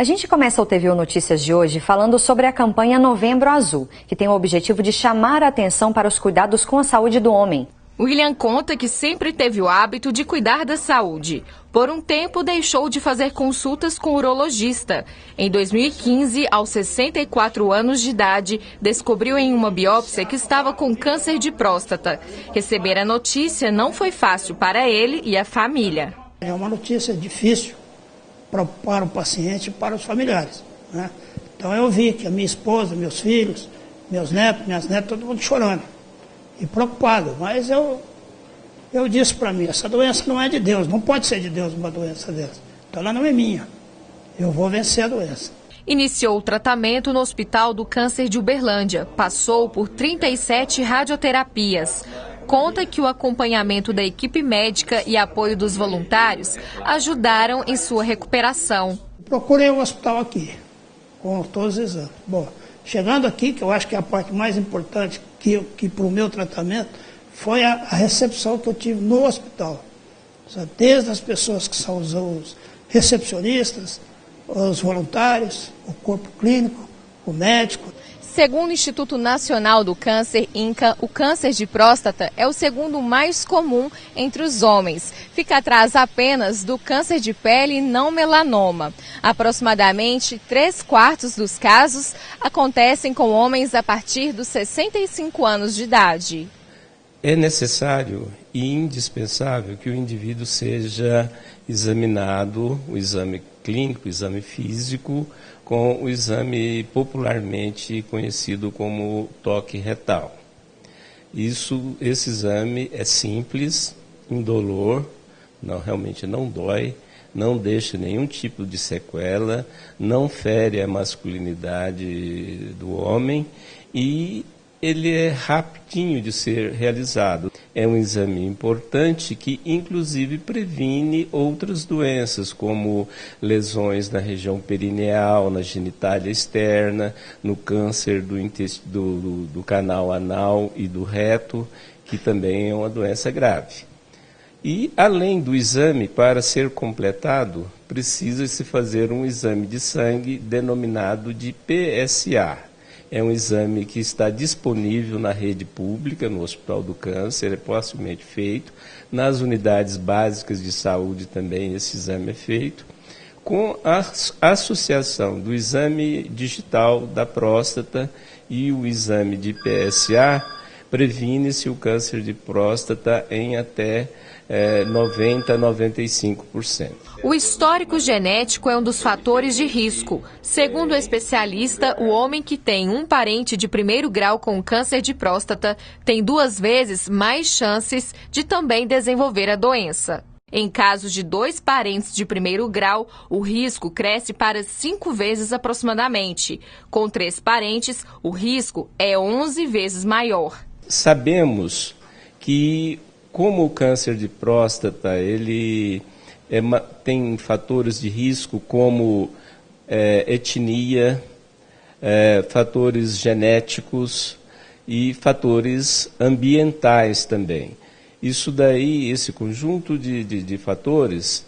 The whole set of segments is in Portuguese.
A gente começa o TVU Notícias de hoje falando sobre a campanha Novembro Azul, que tem o objetivo de chamar a atenção para os cuidados com a saúde do homem. William conta que sempre teve o hábito de cuidar da saúde. Por um tempo, deixou de fazer consultas com o urologista. Em 2015, aos 64 anos de idade, descobriu em uma biópsia que estava com câncer de próstata. Receber a notícia não foi fácil para ele e a família. É uma notícia difícil para o paciente e para os familiares, né? Então eu vi que a minha esposa, meus filhos, meus netos, minhas netas, todo mundo chorando e preocupado. Mas eu disse para mim, essa doença não é de Deus, não pode ser de Deus uma doença dessa. Então ela não é minha, eu vou vencer a doença. Iniciou o tratamento no Hospital do Câncer de Uberlândia, passou por 37 radioterapias. Conta que o acompanhamento da equipe médica e apoio dos voluntários ajudaram em sua recuperação. Procurei um hospital aqui, com todos os exames. Bom, chegando aqui, que eu acho que é a parte mais importante que para o meu tratamento, foi a recepção que eu tive no hospital. Desde as pessoas que são os recepcionistas, os voluntários, o corpo clínico, o médico. Segundo o Instituto Nacional do Câncer, INCA, o câncer de próstata é o segundo mais comum entre os homens. Fica atrás apenas do câncer de pele não melanoma. Aproximadamente 3/4 dos casos acontecem com homens a partir dos 65 anos de idade. É necessário e indispensável que o indivíduo seja examinado, o exame clínico, o exame físico, com o exame popularmente conhecido como toque retal. Esse exame é simples, indolor, realmente não dói, não deixa nenhum tipo de sequela, não fere a masculinidade do homem e ele é rapidinho de ser realizado. É um exame importante que, inclusive, previne outras doenças, como lesões na região perineal, na genitália externa, no câncer do canal anal e do reto, que também é uma doença grave. E, além do exame, para ser completado, precisa-se fazer um exame de sangue denominado de PSA. É um exame que está disponível na rede pública, no Hospital do Câncer, é facilmente feito. Nas unidades básicas de saúde também esse exame é feito. Com a associação do exame digital da próstata e o exame de PSA, previne-se o câncer de próstata em até 90% a 95%. O histórico genético é um dos fatores de risco. Segundo o especialista, o homem que tem um parente de primeiro grau com câncer de próstata tem 2 vezes mais chances de também desenvolver a doença. Em casos de 2 parentes de primeiro grau, o risco cresce para 5 vezes aproximadamente. Com 3 parentes, o risco é 11 vezes maior. Sabemos que, como o câncer de próstata, ele tem fatores de risco como etnia, fatores genéticos e fatores ambientais também. Isso daí, esse conjunto de fatores,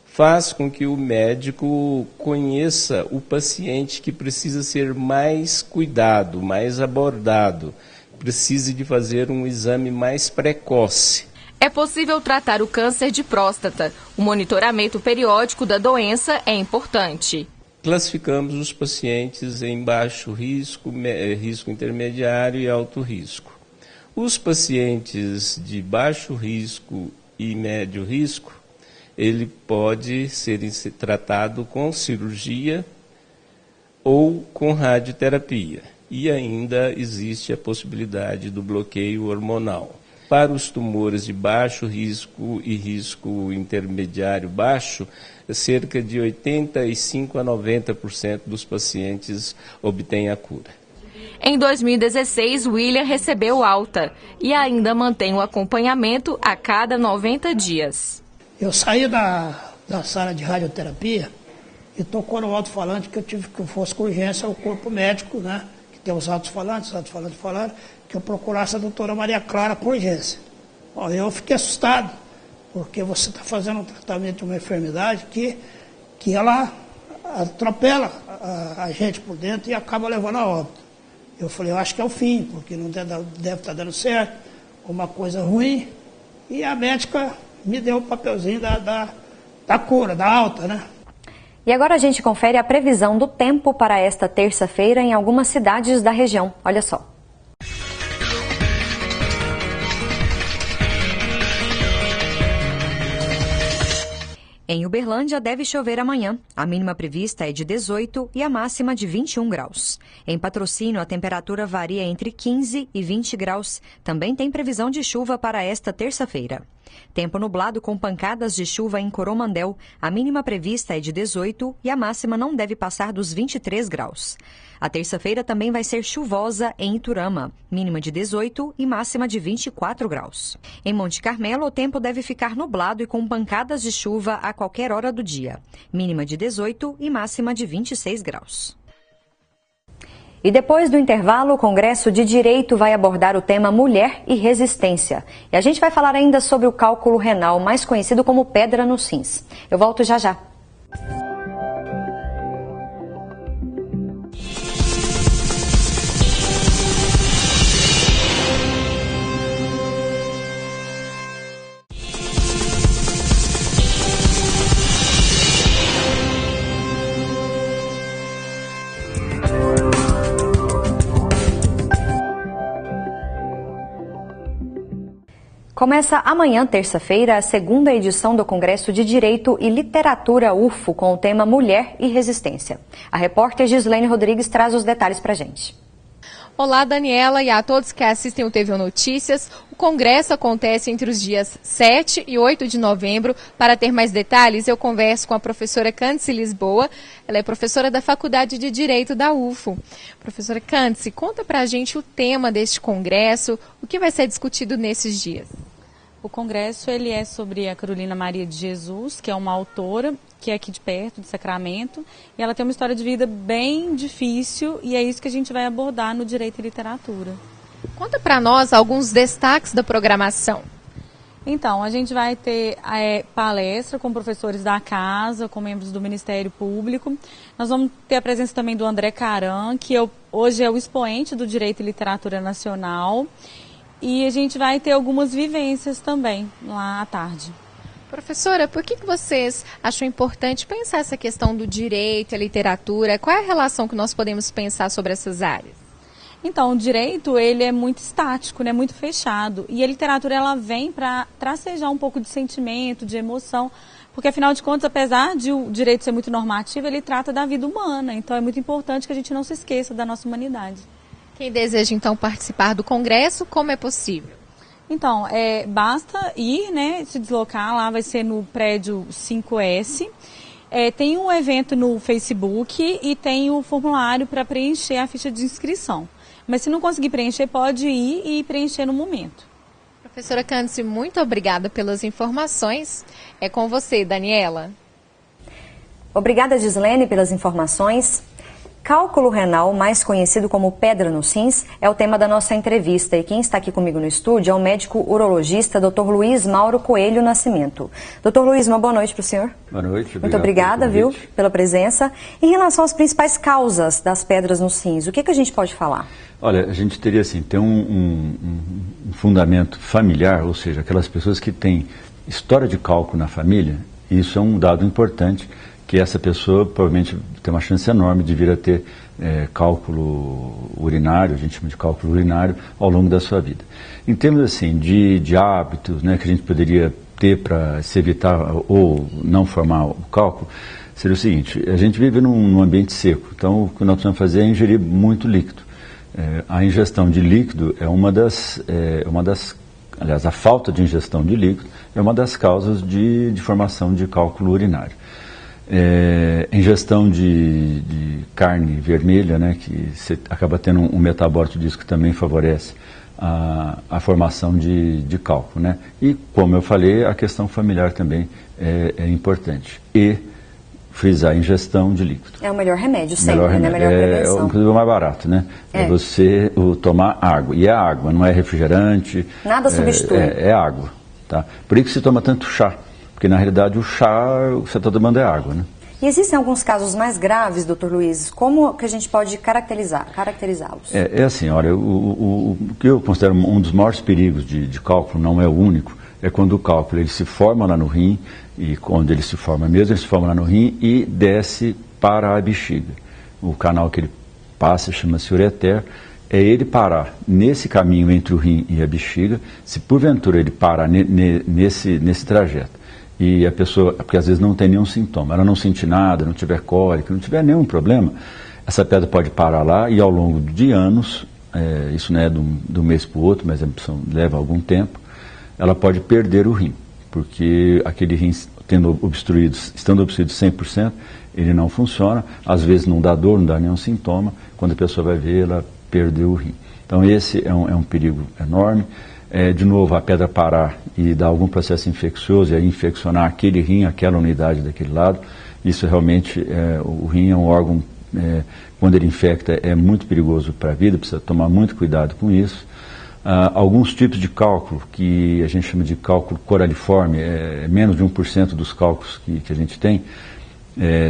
faz com que o médico conheça o paciente que precisa ser mais cuidado, mais abordado, precise de fazer um exame mais precoce. É possível tratar o câncer de próstata. O monitoramento periódico da doença é importante. Classificamos os pacientes em baixo risco, risco intermediário e alto risco. Os pacientes de baixo risco e médio risco, ele pode ser tratado com cirurgia ou com radioterapia. E ainda existe a possibilidade do bloqueio hormonal. Para os tumores de baixo risco e risco intermediário baixo, cerca de 85% a 90% dos pacientes obtêm a cura. Em 2016, William recebeu alta e ainda mantém o acompanhamento a cada 90 dias. Eu saí da sala de radioterapia e tocou no alto-falante que eu fosse com urgência ao corpo médico, né? Que tem os alto-falantes falaram que eu procurasse a doutora Maria Clara com urgência. Bom, eu fiquei assustado, porque você está fazendo um tratamento de uma enfermidade que ela atropela a gente por dentro e acaba levando a óbito. Eu falei, eu acho que é o fim, porque não deve estar dando certo, uma coisa ruim. E a médica me deu o papelzinho da cura, da alta, né? E agora a gente confere a previsão do tempo para esta terça-feira em algumas cidades da região. Olha só. Em Uberlândia deve chover amanhã. A mínima prevista é de 18 e a máxima de 21 graus. Em Patrocínio, a temperatura varia entre 15 e 20 graus. Também tem previsão de chuva para esta terça-feira. Tempo nublado com pancadas de chuva em Coromandel. A mínima prevista é de 18 e a máxima não deve passar dos 23 graus. A terça-feira também vai ser chuvosa em Iturama, mínima de 18 e máxima de 24 graus. Em Monte Carmelo, o tempo deve ficar nublado e com pancadas de chuva a qualquer hora do dia, mínima de 18 e máxima de 26 graus. E depois do intervalo, o Congresso de Direito vai abordar o tema Mulher e Resistência. E a gente vai falar ainda sobre o cálculo renal, mais conhecido como pedra nos rins. Eu volto já já. Começa amanhã, terça-feira, a segunda edição do Congresso de Direito e Literatura UFO com o tema Mulher e Resistência. A repórter Gislene Rodrigues traz os detalhes pra gente. Olá, Daniela, e a todos que assistem o TV Notícias. O Congresso acontece entre os dias 7 e 8 de novembro. Para ter mais detalhes, eu converso com a professora Cândice Lisboa. Ela é professora da Faculdade de Direito da UFO. Professora Cândice, conta pra gente o tema deste congresso, o que vai ser discutido nesses dias. O congresso ele é sobre a Carolina Maria de Jesus, que é uma autora que é aqui de perto, de Sacramento, e ela tem uma história de vida bem difícil e é isso que a gente vai abordar no Direito e Literatura. Conta para nós alguns destaques da programação. Então, a gente vai ter palestra com professores da casa, com membros do Ministério Público. Nós vamos ter a presença também do André Caran, que hoje é o expoente do Direito e Literatura Nacional. E a gente vai ter algumas vivências também lá à tarde. Professora, por que vocês acham importante pensar essa questão do direito e a literatura? Qual é a relação que nós podemos pensar sobre essas áreas? Então, o direito ele é muito estático, né, muito fechado. E a literatura ela vem para tracejar um pouco de sentimento, de emoção. Porque, afinal de contas, apesar de o direito ser muito normativo, ele trata da vida humana. Então, é muito importante que a gente não se esqueça da nossa humanidade. Quem deseja, então, participar do congresso, como é possível? Então, basta ir, né, se deslocar, lá vai ser no prédio 5S. Tem um evento no Facebook e tem o formulário para preencher a ficha de inscrição. Mas se não conseguir preencher, pode ir e preencher no momento. Professora Cândice, muito obrigada pelas informações. É com você, Daniela. Obrigada, Gislene, pelas informações. Cálculo renal, mais conhecido como pedra nos rins, é o tema da nossa entrevista. E quem está aqui comigo no estúdio é o médico urologista Dr. Luiz Mauro Coelho Nascimento. Dr. Luiz, uma boa noite para o senhor. Boa noite. Muito obrigada, viu, pela presença. Em relação às principais causas das pedras nos rins, o que a gente pode falar? Olha, a gente teria assim, ter um fundamento familiar, ou seja, aquelas pessoas que têm história de cálculo na família, isso é um dado importante, que essa pessoa provavelmente tem uma chance enorme de vir a ter cálculo urinário, a gente chama de cálculo urinário, ao longo da sua vida. Em termos assim, de hábitos, né, que a gente poderia ter para se evitar ou não formar o cálculo, seria o seguinte: a gente vive num ambiente seco, então o que nós precisamos fazer é ingerir muito líquido. A ingestão de líquido é uma das, aliás, a falta de ingestão de líquido é uma das causas de formação de cálculo urinário. Ingestão de carne vermelha, né, que você acaba tendo um metabólito disso que também favorece a formação de cálculo, né? E, como eu falei, a questão familiar também é importante. E frisar a ingestão de líquido. É o melhor remédio sempre, né? Melhor prevenção. Inclusive o mais barato, né? É você tomar água. E é água, não é refrigerante. Nada substitui. É água, tá? Por isso que se toma tanto chá. Porque, na realidade, o chá, o que você está tomando é água, né? E existem alguns casos mais graves, doutor Luiz, como que a gente pode caracterizá-los? É assim, olha, o que eu considero um dos maiores perigos de cálculo, não é o único, é quando o cálculo ele se forma lá no rim, e quando ele se forma mesmo, ele se forma lá no rim e desce para a bexiga. O canal que ele passa chama-se ureter, é ele parar nesse caminho entre o rim e a bexiga, se porventura ele parar nesse trajeto. E a pessoa, porque às vezes não tem nenhum sintoma, ela não sente nada, não tiver cólica, não tiver nenhum problema, essa pedra pode parar lá e ao longo de anos, isso não é de um mês para o outro, mas leva algum tempo, ela pode perder o rim, porque aquele rim estando obstruído 100%, ele não funciona, às vezes não dá dor, não dá nenhum sintoma, quando a pessoa vai ver, ela perdeu o rim. Então esse é um perigo enorme. De novo, a pedra parar e dar algum processo infeccioso e aí infeccionar aquele rim, aquela unidade daquele lado, isso realmente, o rim é um órgão, quando ele infecta, é muito perigoso para a vida, precisa tomar muito cuidado com isso. Alguns tipos de cálculo, que a gente chama de cálculo coraliforme, menos de 1% dos cálculos que a gente tem,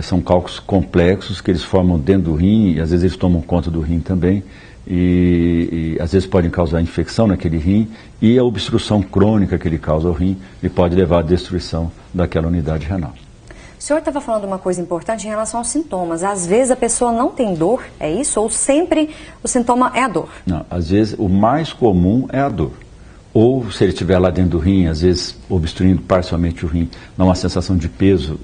são cálculos complexos que eles formam dentro do rim e às vezes eles tomam conta do rim também. E às vezes podem causar infecção naquele rim e a obstrução crônica que ele causa ao rim e pode levar à destruição daquela unidade renal. O senhor estava falando uma coisa importante em relação aos sintomas. Às vezes a pessoa não tem dor, é isso? Ou sempre o sintoma é a dor? Não, às vezes o mais comum é a dor. Ou se ele estiver lá dentro do rim, às vezes obstruindo parcialmente o rim, dá uma sensação de peso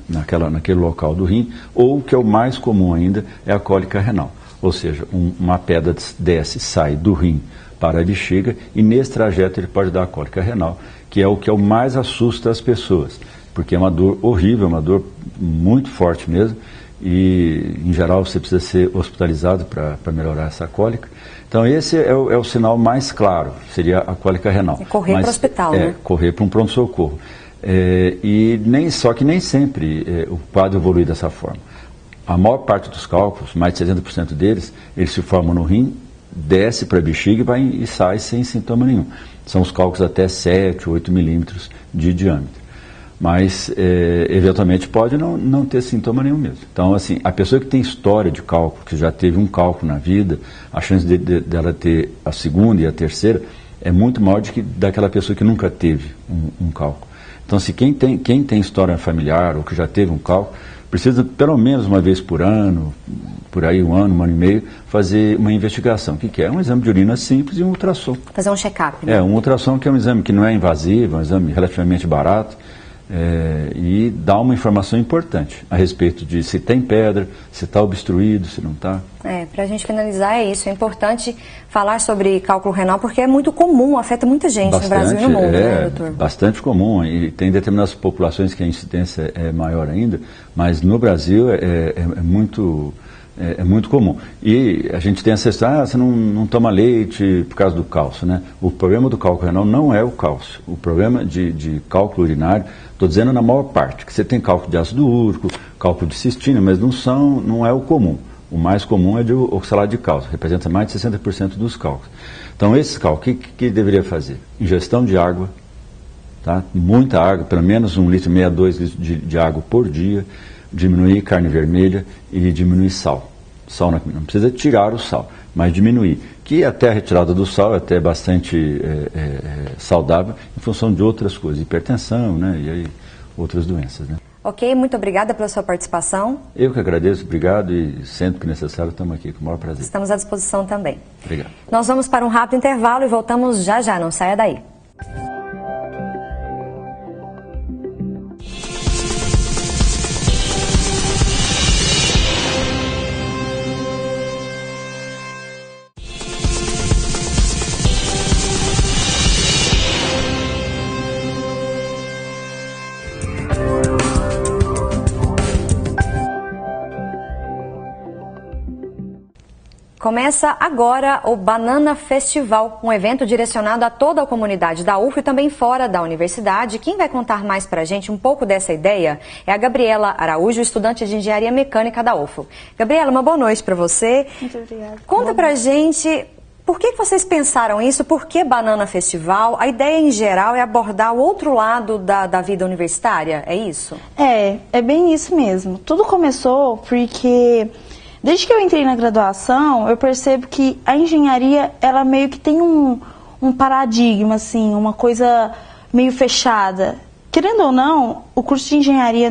naquele local do rim. Ou o que é o mais comum ainda é a cólica renal. Ou seja, uma pedra desce, sai do rim para a bexiga e nesse trajeto ele pode dar a cólica renal, que é o mais assusta as pessoas, porque é uma dor horrível, uma dor muito forte mesmo e em geral você precisa ser hospitalizado para melhorar essa cólica. Então esse é o sinal mais claro, seria a cólica renal. É correr para o hospital, né? Correr para um pronto-socorro. Só que nem sempre o quadro evolui dessa forma. A maior parte dos cálculos, mais de 60% deles, eles se formam no rim, desce para a bexiga e sai sem sintoma nenhum. São os cálculos até 7, 8 milímetros de diâmetro. Mas, eventualmente, pode não ter sintoma nenhum mesmo. Então, assim, a pessoa que tem história de cálculo, que já teve um cálculo na vida, a chance dela ter a segunda e a terceira é muito maior do que daquela pessoa que nunca teve um cálculo. Então, se quem tem história familiar ou que já teve um cálculo, precisa pelo menos uma vez por ano, por aí um ano e meio, fazer uma investigação. O que é? Um exame de urina simples e um ultrassom. Fazer um check-up, né? Um ultrassom que é um exame que não é invasivo, é um exame relativamente barato e dá uma informação importante a respeito de se tem pedra, se está obstruído, se não está. Para a gente finalizar é isso. É importante falar sobre cálculo renal porque é muito comum, afeta muita gente no Brasil e no mundo, né, doutor? Bastante comum e tem determinadas populações que a incidência é maior ainda, mas no Brasil é muito comum. E a gente tem essa história, você não toma leite por causa do cálcio, né? O problema do cálculo renal não é o cálcio. O problema de cálculo urinário, estou dizendo na maior parte, que você tem cálculo de ácido úrico, cálculo de cistina, mas não é o comum. O mais comum é de oxalato de cálcio, representa mais de 60% dos cálculos. Então, esse cálculo, o que deveria fazer? Ingestão de água, tá? Muita água, pelo menos 1,5 litro, 2 litros de água por dia, diminuir carne vermelha e diminuir sal. Não precisa tirar o sal, mas diminuir. Que até a retirada do sal é até bastante saudável em função de outras coisas, hipertensão, né? E aí outras doenças, né? Ok, muito obrigada pela sua participação. Eu que agradeço, obrigado e sempre que necessário estamos aqui, com o maior prazer. Estamos à disposição também. Obrigado. Nós vamos para um rápido intervalo e voltamos já, não saia daí. Começa agora o Banana Festival, um evento direcionado a toda a comunidade da UF e também fora da universidade. Quem vai contar mais pra gente um pouco dessa ideia é a Gabriela Araújo, estudante de Engenharia Mecânica da UF. Gabriela, uma boa noite para você. Muito obrigada. Conta pra gente Por que vocês pensaram isso? Por que Banana Festival? A ideia em geral é abordar o outro lado da vida universitária, é isso? É bem isso mesmo. Tudo começou porque, desde que eu entrei na graduação, eu percebo que a engenharia, ela meio que tem um paradigma, assim, uma coisa meio fechada. Querendo ou não, o curso de engenharia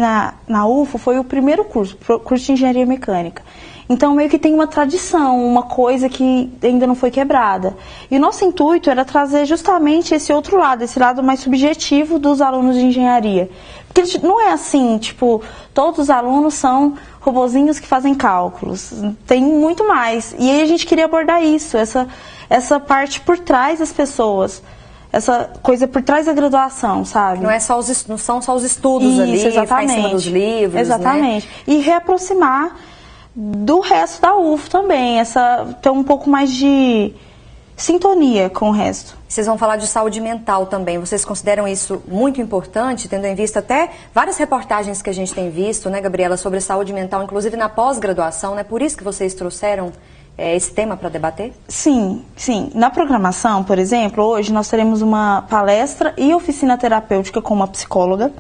na UFO foi o primeiro curso de engenharia mecânica. Então, meio que tem uma tradição, uma coisa que ainda não foi quebrada. E o nosso intuito era trazer justamente esse outro lado, esse lado mais subjetivo dos alunos de engenharia. Porque não é assim, tipo, todos os alunos são robozinhos que fazem cálculos. Tem muito mais. E aí a gente queria abordar isso, essa parte por trás das pessoas. Essa coisa por trás da graduação, sabe? Não são só os estudos isso, ali, ficar em cima dos livros, exatamente. Né? E reaproximar do resto da UFO também, ter um pouco mais de sintonia com o resto. Vocês vão falar de saúde mental também. Vocês consideram isso muito importante, tendo em vista até várias reportagens que a gente tem visto, né, Gabriela, sobre saúde mental, inclusive na pós-graduação, né? Por isso que vocês trouxeram esse tema para debater? Sim. Na programação, por exemplo, hoje nós teremos uma palestra e oficina terapêutica com uma psicóloga,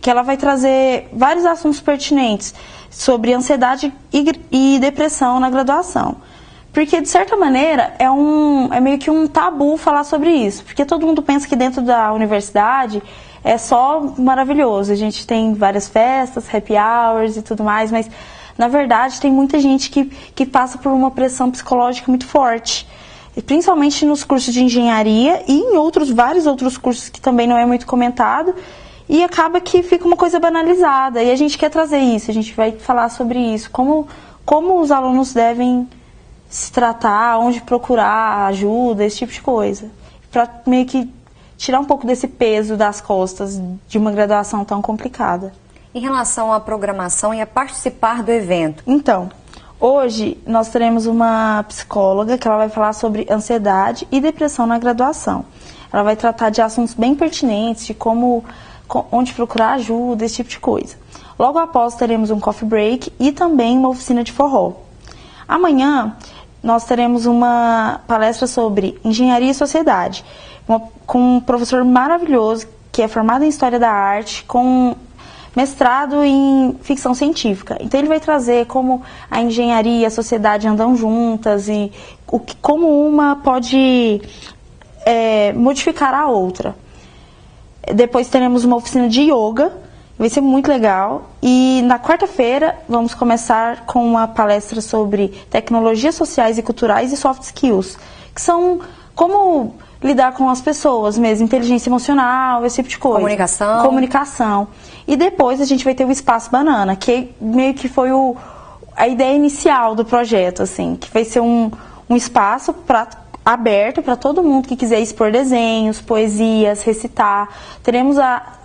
que ela vai trazer vários assuntos pertinentes sobre ansiedade e depressão na graduação. Porque, de certa maneira, é meio que um tabu falar sobre isso. Porque todo mundo pensa que dentro da universidade é só maravilhoso. A gente tem várias festas, happy hours e tudo mais, mas, na verdade, tem muita gente que passa por uma pressão psicológica muito forte. E principalmente nos cursos de engenharia e em vários outros cursos que também não é muito comentado. E acaba que fica uma coisa banalizada. E a gente quer trazer isso, a gente vai falar sobre isso. Como os alunos devem se tratar, onde procurar ajuda, esse tipo de coisa. Para meio que tirar um pouco desse peso das costas de uma graduação tão complicada. Em relação à programação e a participar do evento? Então, hoje nós teremos uma psicóloga que ela vai falar sobre ansiedade e depressão na graduação. Ela vai tratar de assuntos bem pertinentes, de onde procurar ajuda, esse tipo de coisa. Logo após teremos um coffee break e também uma oficina de forró. Amanhã nós teremos uma palestra sobre engenharia e sociedade, com um professor maravilhoso que é formado em História da Arte, com mestrado em ficção científica. Então ele vai trazer como a engenharia e a sociedade andam juntas e como uma pode modificar a outra. Depois teremos uma oficina de yoga, vai ser muito legal. E na quarta-feira vamos começar com uma palestra sobre tecnologias sociais e culturais e soft skills, que são como lidar com as pessoas mesmo, inteligência emocional, esse tipo de coisa. Comunicação. E depois a gente vai ter o Espaço Banana, que meio que foi a ideia inicial do projeto, assim, que vai ser um espaço aberto para todo mundo que quiser expor desenhos, poesias, recitar. Teremos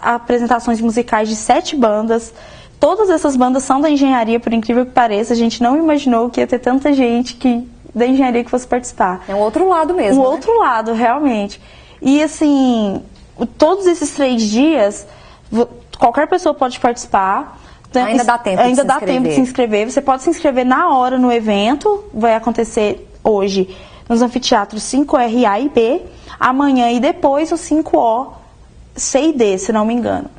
apresentações musicais de 7 bandas. Todas essas bandas são da engenharia, por incrível que pareça. A gente não imaginou que ia ter tanta gente da engenharia que fosse participar. É um outro lado mesmo, né? Outro lado, realmente. E assim, todos esses 3 dias, qualquer pessoa pode participar. Ainda dá tempo de se inscrever. Você pode se inscrever na hora no evento. Vai acontecer hoje nos anfiteatros 5R, A e B, amanhã e depois o 5O, C e D, se não me engano.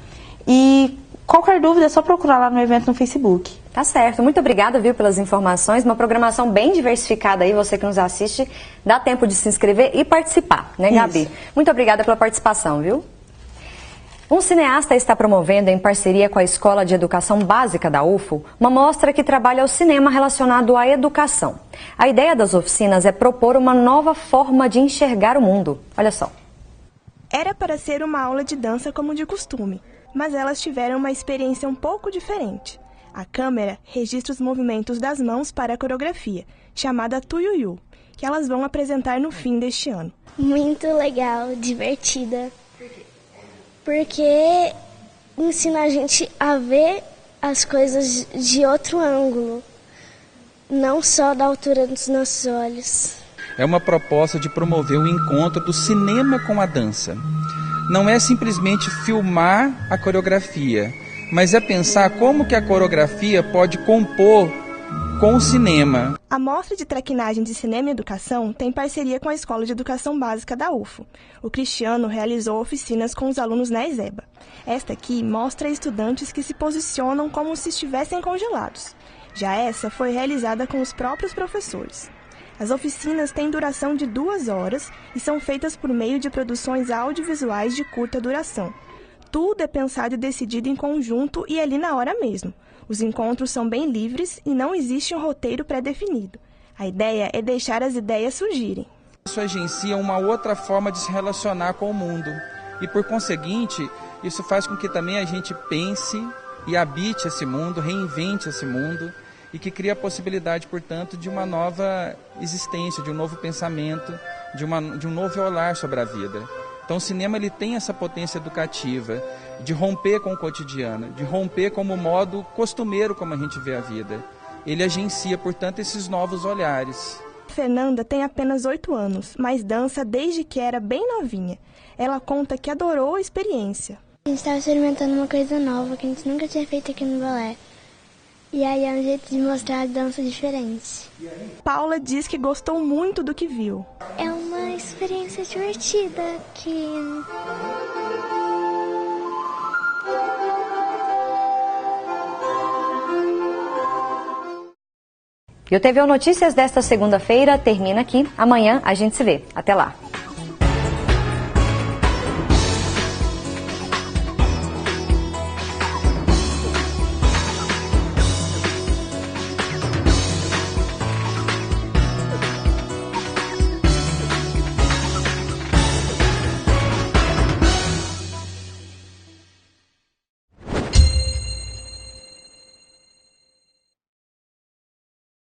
E qualquer dúvida é só procurar lá no evento no Facebook. Tá certo. Muito obrigada, viu, pelas informações. Uma programação bem diversificada aí, você que nos assiste. Dá tempo de se inscrever e participar, né, Gabi? Isso. Muito obrigada pela participação, viu? Um cineasta está promovendo, em parceria com a Escola de Educação Básica da UFO, uma mostra que trabalha o cinema relacionado à educação. A ideia das oficinas é propor uma nova forma de enxergar o mundo. Olha só. Era para ser uma aula de dança como de costume, mas elas tiveram uma experiência um pouco diferente. A câmera registra os movimentos das mãos para a coreografia, chamada Tuiuiu, que elas vão apresentar no fim deste ano. Muito legal, divertida. Porque ensina a gente a ver as coisas de outro ângulo, não só da altura dos nossos olhos. É uma proposta de promover o encontro do cinema com a dança. Não é simplesmente filmar a coreografia, mas é pensar como que a coreografia pode compor com o cinema. A Mostra de Traquinagem de Cinema e Educação tem parceria com a Escola de Educação Básica da UFO. O Cristiano realizou oficinas com os alunos na ESEBA. Esta aqui mostra estudantes que se posicionam como se estivessem congelados. Já essa foi realizada com os próprios professores. As oficinas têm duração de 2 horas e são feitas por meio de produções audiovisuais de curta duração. Tudo é pensado e decidido em conjunto e ali na hora mesmo. Os encontros são bem livres e não existe um roteiro pré-definido. A ideia é deixar as ideias surgirem. Isso agencia uma outra forma de se relacionar com o mundo. E, por conseguinte, isso faz com que também a gente pense e habite esse mundo, reinvente esse mundo e que cria a possibilidade, portanto, de uma nova existência, de um novo pensamento, de um novo olhar sobre a vida. Então o cinema ele tem essa potência educativa, de romper com o cotidiano, de romper com o modo costumeiro como a gente vê a vida. Ele agencia, portanto, esses novos olhares. Fernanda tem apenas 8 anos, mas dança desde que era bem novinha. Ela conta que adorou a experiência. A gente estava experimentando uma coisa nova que a gente nunca tinha feito aqui no balé. E aí é um jeito de mostrar a dança diferente. Paula diz que gostou muito do que viu. É uma experiência divertida que... E o TVU Notícias desta segunda-feira termina aqui. Amanhã a gente se vê. Até lá.